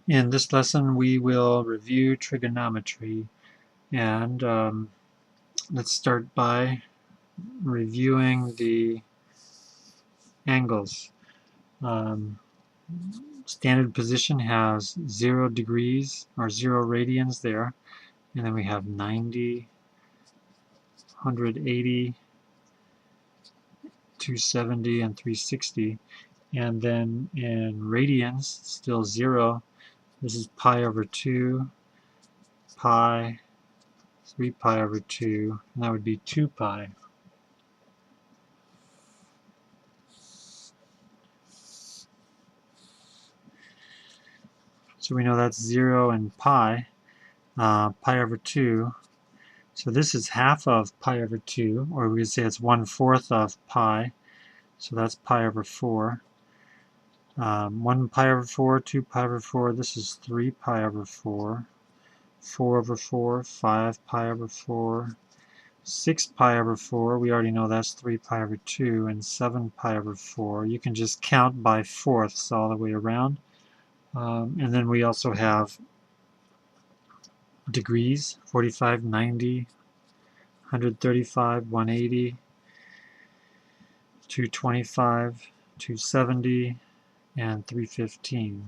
In this lesson we will review trigonometry, and let's start by reviewing the angles. Standard position has 0 degrees or 0 radians there, and then we have 90, 180, 270, and 360. And then in radians, still 0. This is pi over 2, pi, 3 pi over 2, and that would be 2 pi. So we know that's 0 and pi, pi over 2. So this is half of pi over 2, or we could say it's 1/4 of pi. So that's pi over 4. 1 pi over 4, 2 pi over 4, this is 3 pi over 4. 4 over 4, 5 pi over 4. 6 pi over 4, we already know that's 3 pi over 2, and 7 pi over 4. You can just count by fourths all the way around. And then we also have degrees, 45, 90, 135, 180, 225, 270, and 315.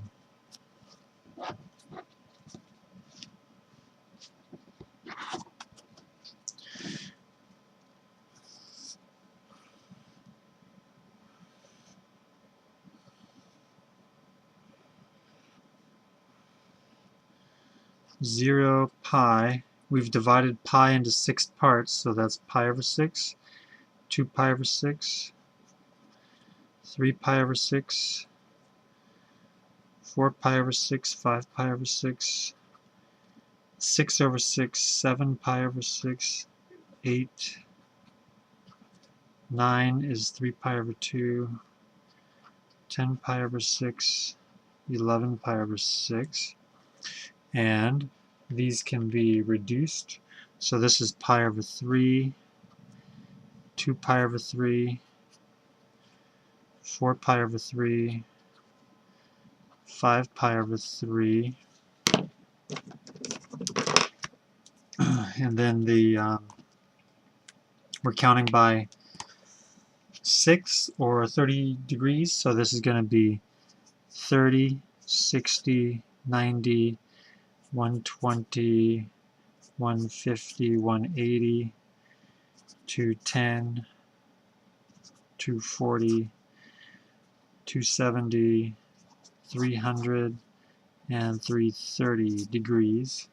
Zero pi, we've divided pi into 6 parts, so that's pi over 6, 2 pi over 6, 3 pi over 6, 4 pi over 6, 5 pi over 6, 6 over 6, 7 pi over 6, 8, 9 is 3 pi over 2, 10 pi over 6, 11 pi over 6, and these can be reduced. So this is pi over 3, 2 pi over 3, 4 pi over 3, 5 pi over 3, and then we're counting by 6 or 30 degrees, so this is going to be 30, 60, 90, 120, 150, 180, 210, 240, 270, 300, and 330 degrees.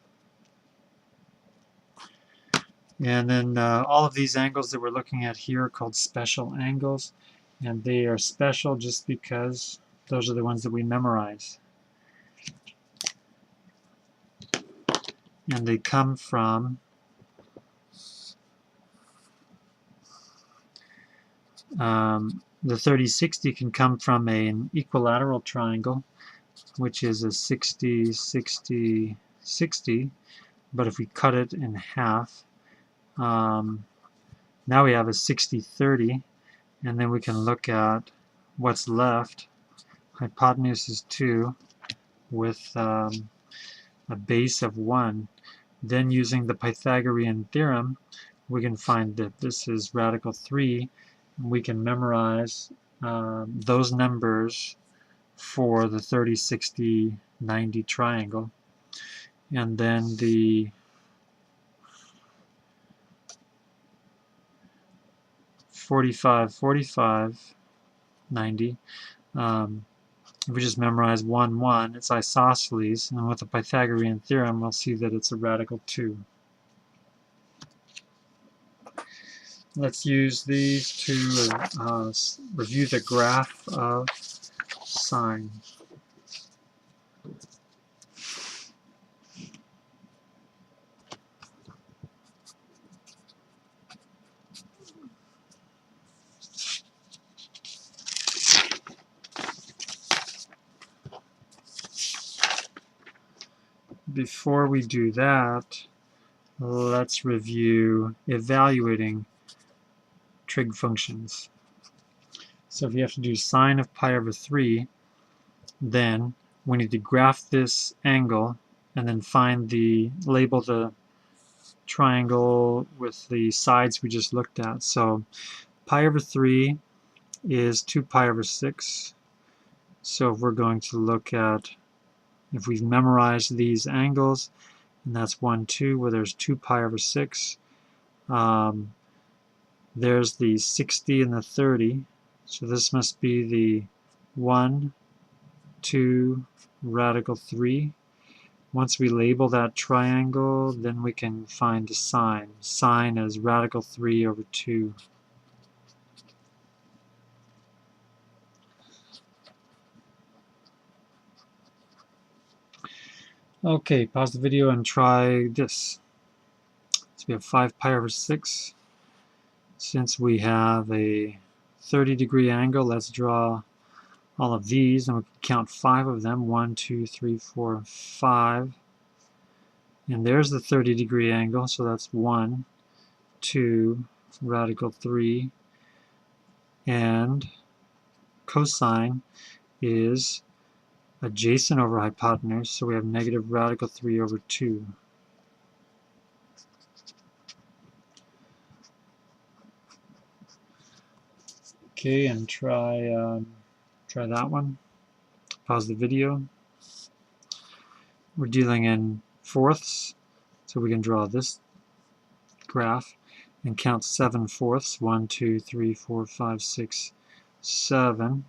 And then all of these angles that we're looking at here are called special angles, and they are special just because those are the ones that we memorize. And they come from the 30-60 can come from an equilateral triangle, which is a 60, 60, 60, but if we cut it in half, now we have a 60-30, and then we can look at what's left. Hypotenuse is 2 with a base of 1. Then using the Pythagorean theorem, we can find that this is radical 3, and we can memorize those numbers for the 30, 60, 90 triangle. And then the 45, 45, 90, if we just memorize 1, 1, it's isosceles, and with the Pythagorean theorem we'll see that it's a radical 2. Let's use these to review the graph of sine. Before we do that, let's review evaluating trig functions. So if you have to do sine of pi over 3, then we need to graph this angle and then label the triangle with the sides we just looked at. So pi over 3 is 2 pi over 6. So if we're going to look at, if we've memorized these angles, and that's 1, 2, where there's 2 pi over 6. There's the 60 and the 30. So this must be the 1, 2, radical 3. Once we label that triangle, then we can find the sine. Sine is radical 3 over 2. Okay, pause the video and try this. So we have 5 pi over 6. Since we have a 30-degree angle, let's draw all of these, and we can count 5 of them. 1, 2, 3, 4, 5. And there's the 30-degree angle, so that's 1, 2, radical 3. And cosine is adjacent over hypotenuse, so we have negative radical 3 over 2. Okay, and try that one. Pause the video. We're dealing in fourths, so we can draw this graph and count 7 fourths. 1, 2, 3, 4, 5, 6, 7.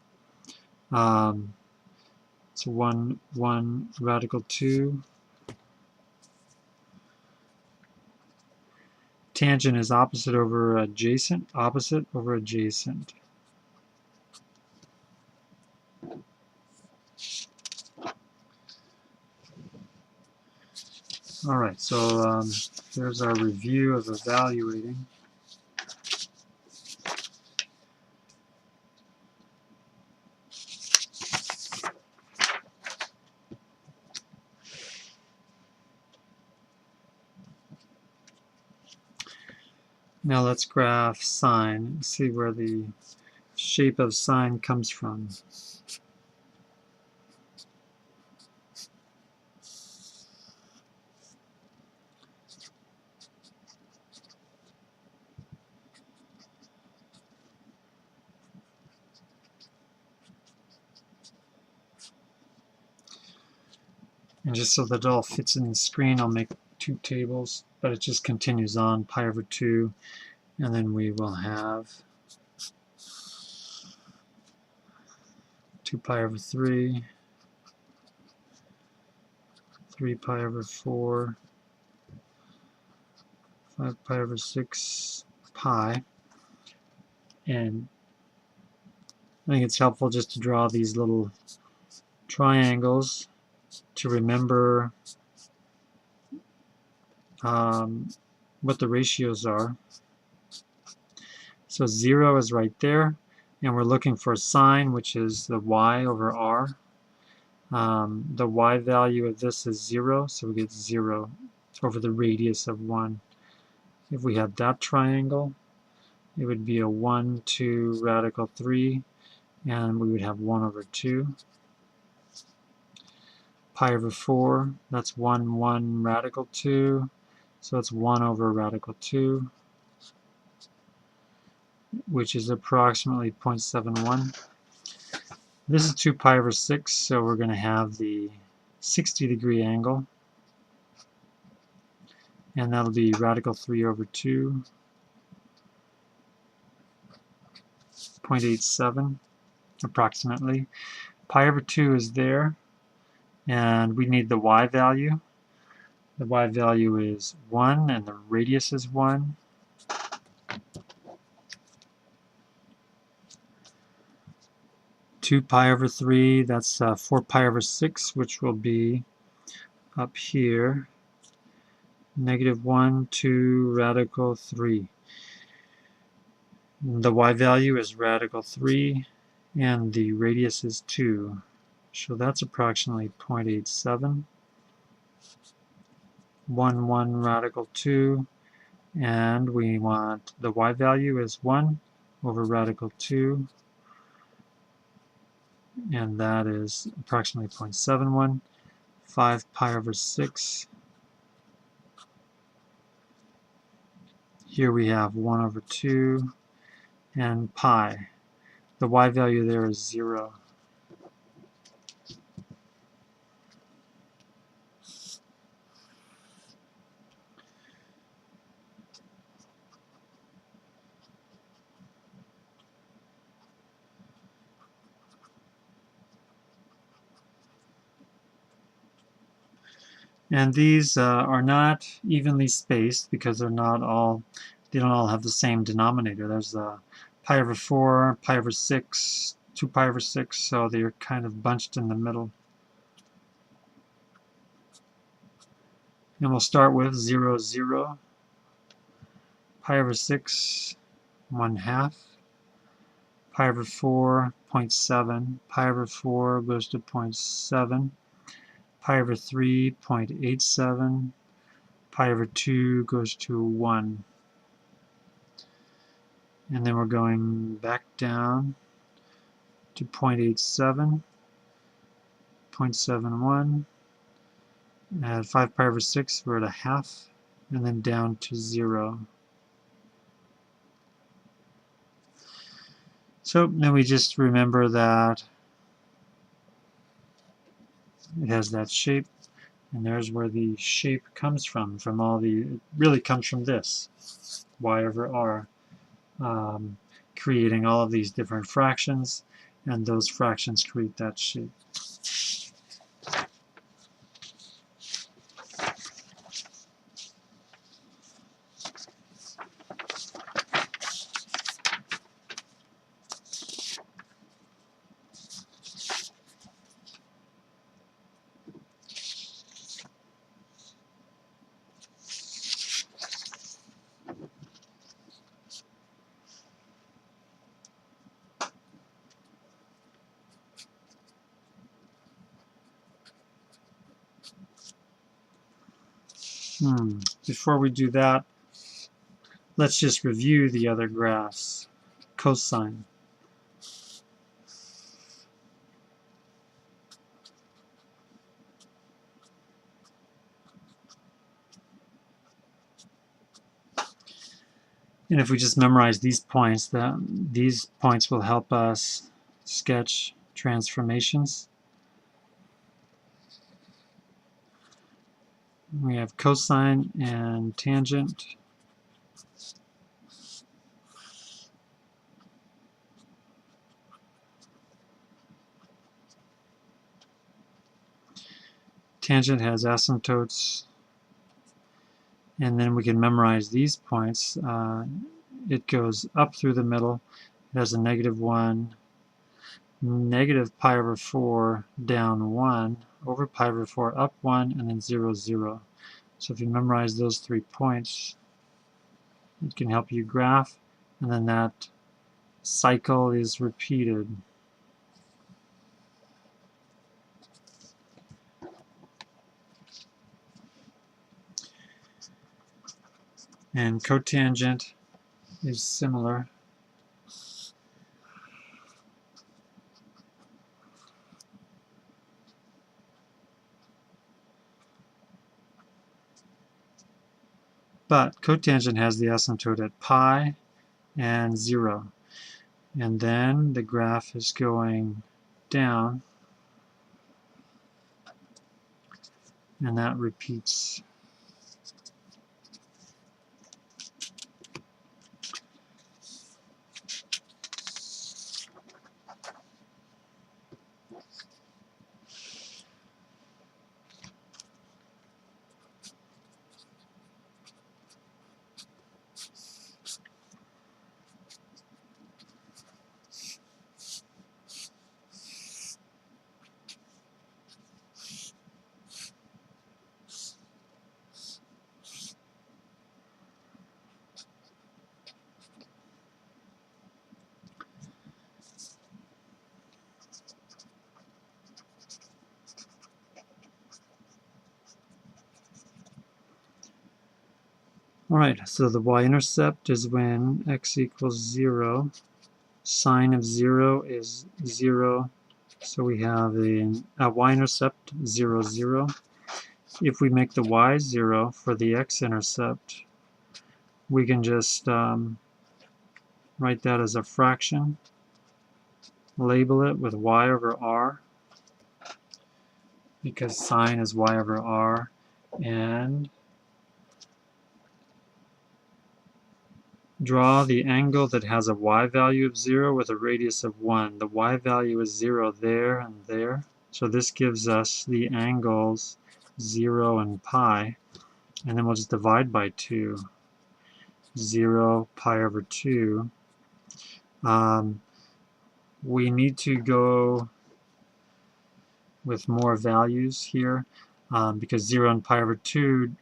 So 1, 1, radical 2. Tangent is opposite over adjacent, opposite over adjacent. Alright, so there's our review of evaluating. Now let's graph sine and see where the shape of sine comes from. And just so that it all fits in the screen, I'll make 2 tables, but it just continues on, pi over 2, and then we will have 2 pi over 3, 3 pi over 4, 5 pi over 6 pi. And I think it's helpful just to draw these little triangles to remember what the ratios are. So 0 is right there, and we're looking for sine, which is the y over r. The y value of this is 0, so we get 0 over the radius of 1. If we had that triangle, it would be a 1, 2, radical 3, and we would have 1 over 2. Pi over 4, that's 1, 1, radical 2, so it's 1 over radical 2, which is approximately 0.71. This is 2 pi over 6, so we're going to have the 60-degree angle, and that'll be radical 3 over 2, 0.87 approximately. Pi over 2 is there, and we need the y value. The y value is 1, and the radius is 1. Pi over 3, that's 4 pi over 6, which will be up here, negative 1, 2, radical 3. The y value is radical 3, and the radius is 2. So that's approximately 0.87. 1, 1, radical 2, and we want the y value is 1 over radical 2. and that is approximately 0.71. 5 pi over 6. Here we have 1 over 2 and pi. The y value there is 0. And these are not evenly spaced because they don't all have the same denominator. There's pi over 4, pi over 6, 2 pi over 6, so they're kind of bunched in the middle. And we'll start with 0, 0, pi over 6, 1/2, pi over 4, 0.7, pi over 4 goes to 0.7, pi over 3, 0.87, pi over 2 goes to 1. And then we're going back down to 0.87, 0.71, at 5 pi over 6 we're at 1/2, and then down to 0. So then we just remember that it has that shape, and there's where the shape comes from it really comes from this, y over r, creating all of these different fractions, and those fractions create that shape. Before we do that, let's just review the other graphs. Cosine. And if we just memorize these points will help us sketch transformations. We have cosine and tangent. Tangent has asymptotes, and then we can memorize these points. It goes up through the middle. It has a -1, negative pi over 4, down 1, over pi over 4, up 1, and then 0, 0. So if you memorize those 3 points, it can help you graph, and then that cycle is repeated. And cotangent is similar. But cotangent has the asymptote at pi and 0. And then the graph is going down, and that repeats. Alright, so the y-intercept is when x equals 0. Sine of 0 is 0. So we have a y-intercept 0, 0. If we make the y 0 for the x-intercept, we can just write that as a fraction, label it with y over r, because sine is y over r, and draw the angle that has a y value of 0 with a radius of 1. The y value is 0 there and there, so this gives us the angles 0 and pi, and then we'll just divide by 2. 0 pi over 2. We need to go with more values here because 0 and pi over 2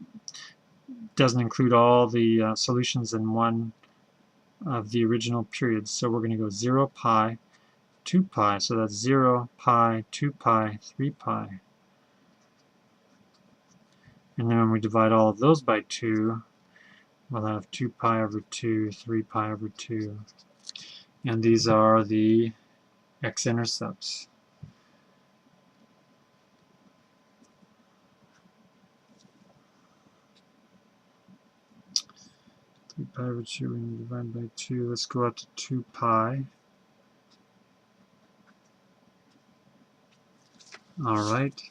doesn't include all the solutions in one of the original periods. So we're going to go 0 pi, 2 pi. So that's 0 pi, 2 pi, 3 pi. And then when we divide all of those by 2, we'll have 2 pi over 2, 3 pi over 2. And these are the x-intercepts. 3 pi over 2, we divide by 2. Let's go up to 2 pi. All right.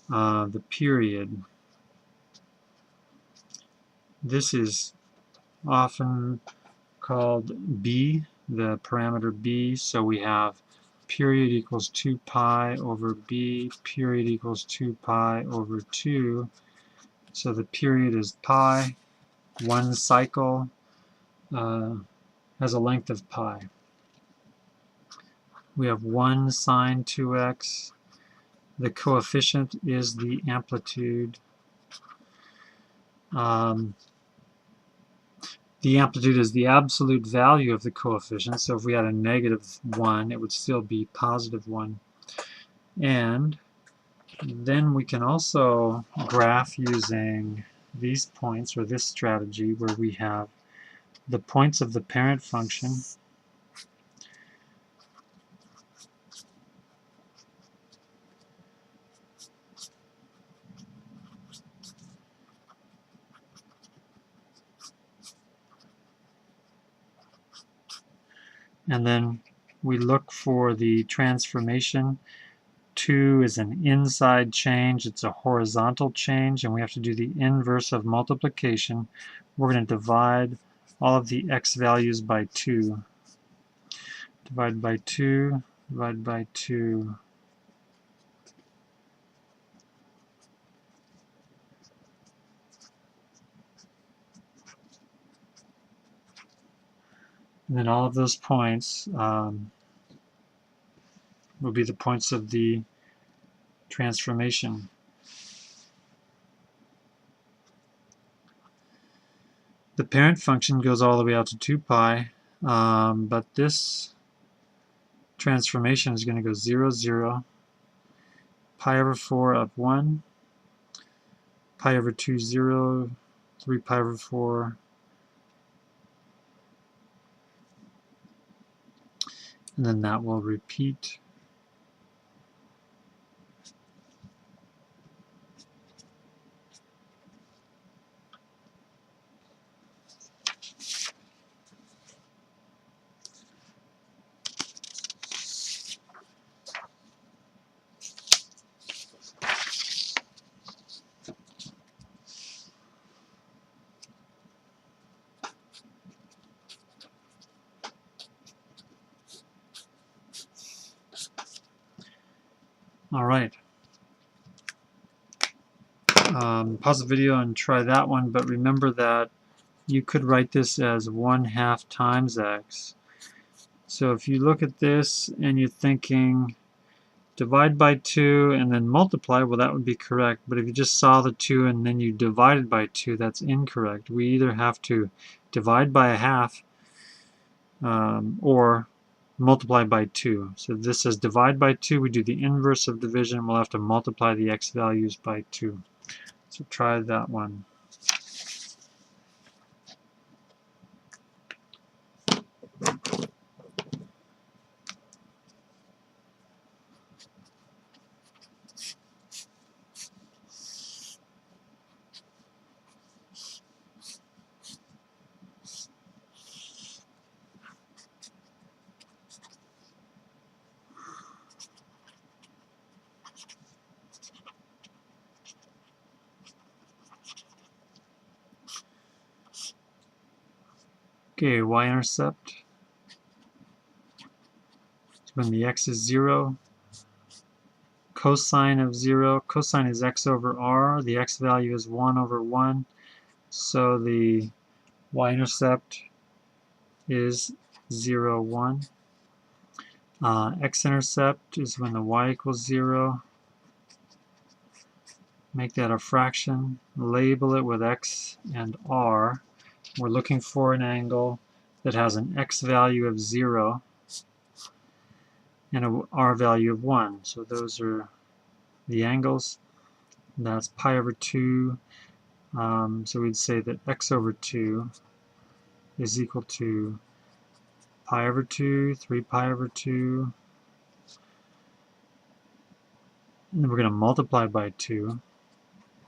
The period. This is often called b, the parameter b. So we have period equals 2 pi over b, period equals 2 pi over 2. So the period is pi. One cycle has a length of pi. We have 1 sine 2x. The coefficient is the amplitude. The amplitude is the absolute value of the coefficient, so if we had a negative 1, it would still be positive 1. And then we can also graph using these points, or this strategy, where we have the points of the parent function and then we look for the transformation. 2 is an inside change, it's a horizontal change, and we have to do the inverse of multiplication. We're going to divide all of the x values by 2. Divide by 2, divide by 2. And then all of those points will be the points of the transformation. The parent function goes all the way out to 2 pi, but this transformation is going to go 0, 0, pi over 4 up 1, pi over 2, 0, 3 pi over 4, and then that will repeat. All right. Pause the video and try that one, but remember that you could write this as 1/2 times x. So if you look at this and you're thinking divide by 2 and then multiply, well, that would be correct. But if you just saw the 2 and then you divided by 2, that's incorrect. We either have to divide by 1/2 or multiply by 2. So this says divide by 2, we do the inverse of division, we'll have to multiply the x values by 2. So try that one. Okay, y-intercept is when the x is 0. Cosine of 0, cosine is x over r, the x value is 1 over 1, so the y-intercept is 0, 1. X-intercept is when the y equals 0. Make that a fraction, label it with x and r. We're looking for an angle that has an x value of 0 and a r value of 1. So those are the angles. That's pi over 2. So we'd say that x over 2 is equal to pi over 2, 3 pi over 2. And then we're going to multiply by 2.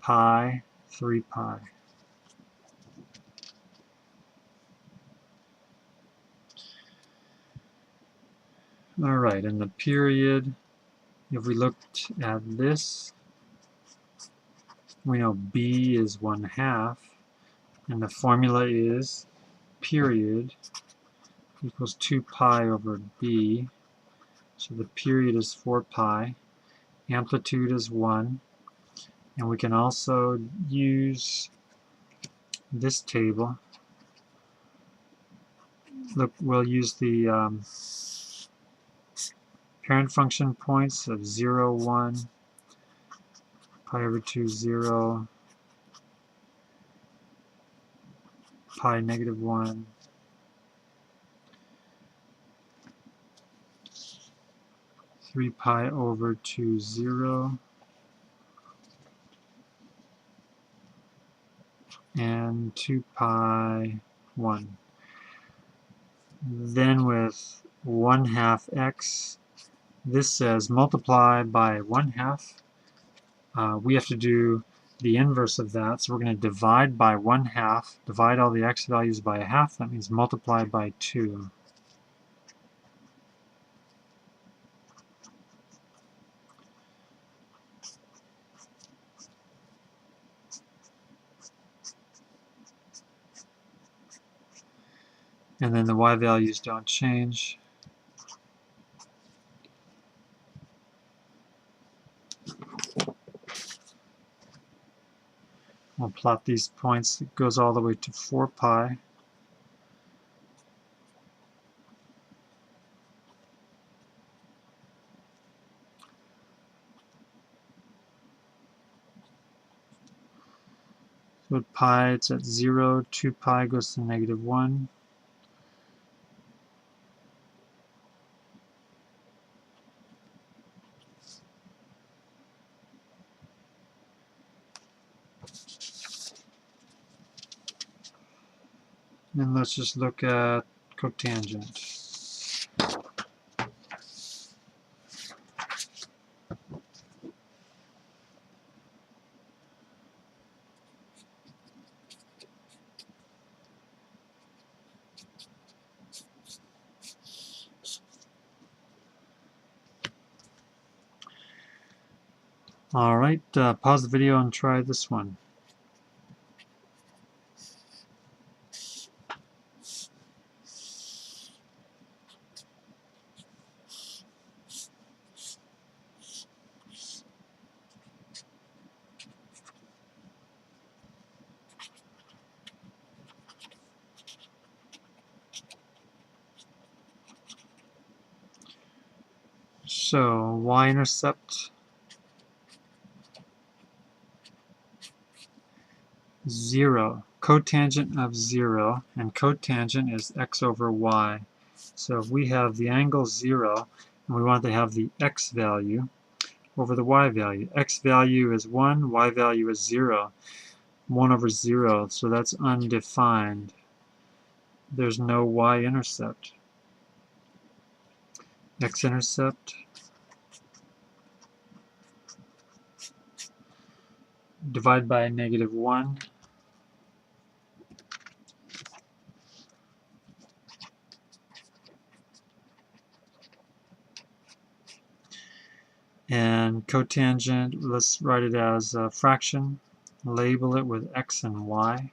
Pi, 3 pi. Alright, and the period, if we looked at this, we know b is 1/2, and the formula is period equals 2 pi over b. So the period is 4 pi, amplitude is 1, and we can also use this table. Look, we'll use the parent function points of 0, 1, pi over 2, 0, pi negative 1, three pi over 2, 0, and 2 pi 1. Then with 1/2 x, this says multiply by 1/2. We have to do the inverse of that, so we're going to divide by 1/2, divide all the x values by 1/2, that means multiply by 2. And then the y values don't change. We'll plot these points. It goes all the way to 4 pi. So with pi, it's at 0. 2 pi goes to negative 1. And let's just look at cotangent. Alright, pause the video and try this one. So y-intercept 0, cotangent of 0, and cotangent is x over y. So if we have the angle 0, and we want to have the x value over the y value. X value is 1, y value is 0. 1 over 0, so that's undefined. There's no y-intercept. X-intercept, divide by negative 1. And cotangent, let's write it as a fraction. Label it with x and y.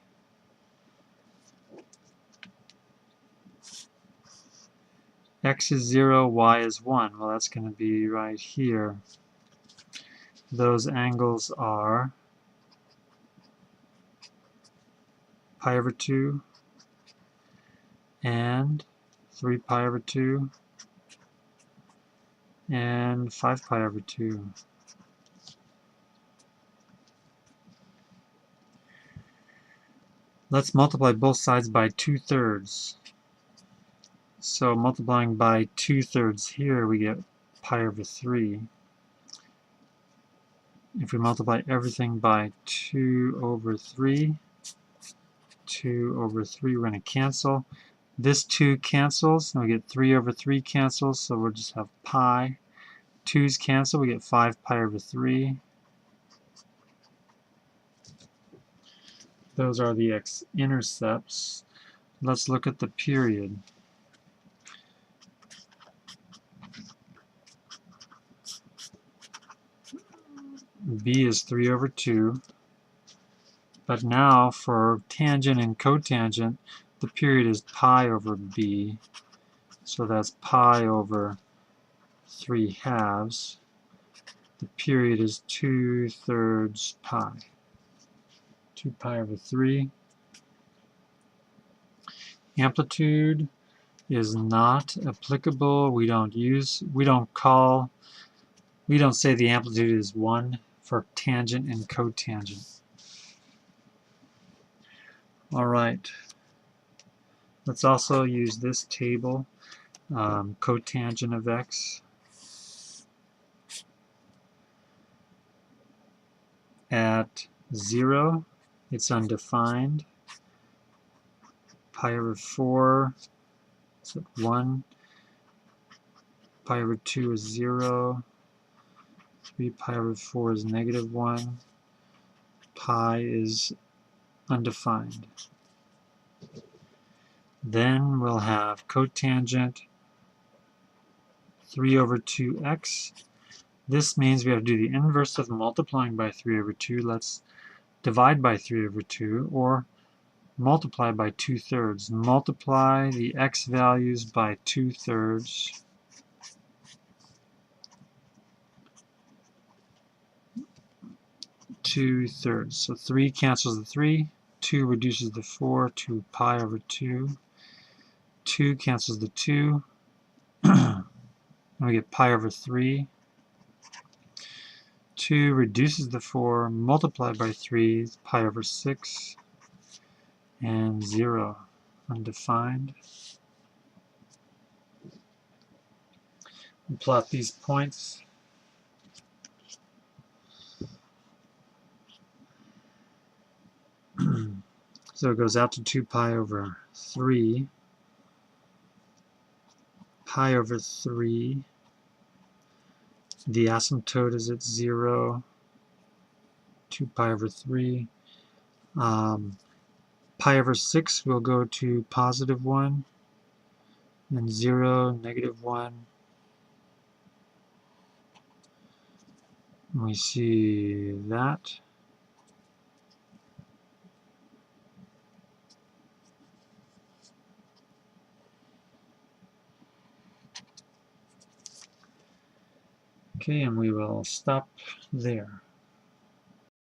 X is 0, Y is 1. Well, that's going to be right here. Those angles are pi over 2 and 3 pi over 2 and 5 pi over 2. Let's multiply both sides by 2/3. So multiplying by 2/3 here, we get pi over 3. If we multiply everything by 2 over 3, 2 over 3, we're going to cancel. This 2 cancels, and we get 3 over 3 cancels, so we'll just have pi. 2's cancel, we get 5 pi over 3. Those are the Xintercepts. Let's look at the period. B is 3 over 2. But now for tangent and cotangent, the period is pi over b. So that's pi over 3/2. The period is 2/3 pi. 2 pi over 3. Amplitude is not applicable. We don't say the amplitude is 1 for tangent and cotangent. Alright, let's also use this table, cotangent of x. At 0, it's undefined. Pi over 4, it's at 1. Pi over 2 is 0. 3 pi over 4 is -1. Pi is undefined. Then we'll have cotangent 3 over 2x. This means we have to do the inverse of multiplying by 3 over 2. Let's divide by 3 over 2, or multiply by 2/3. Multiply the x values by 2/3. So 3 cancels the 3. 2 reduces the 4 to pi over 2. 2 cancels the 2. And we get pi over 3. 2 reduces the 4, multiplied by 3, pi over 6, and 0, undefined. We'll plot these points. So it goes out to 2 pi over 3. Pi over 3. The asymptote is at 0. 2 pi over 3. Pi over 6 will go to +1. And 0, -1. We see that. Okay, and we will stop there.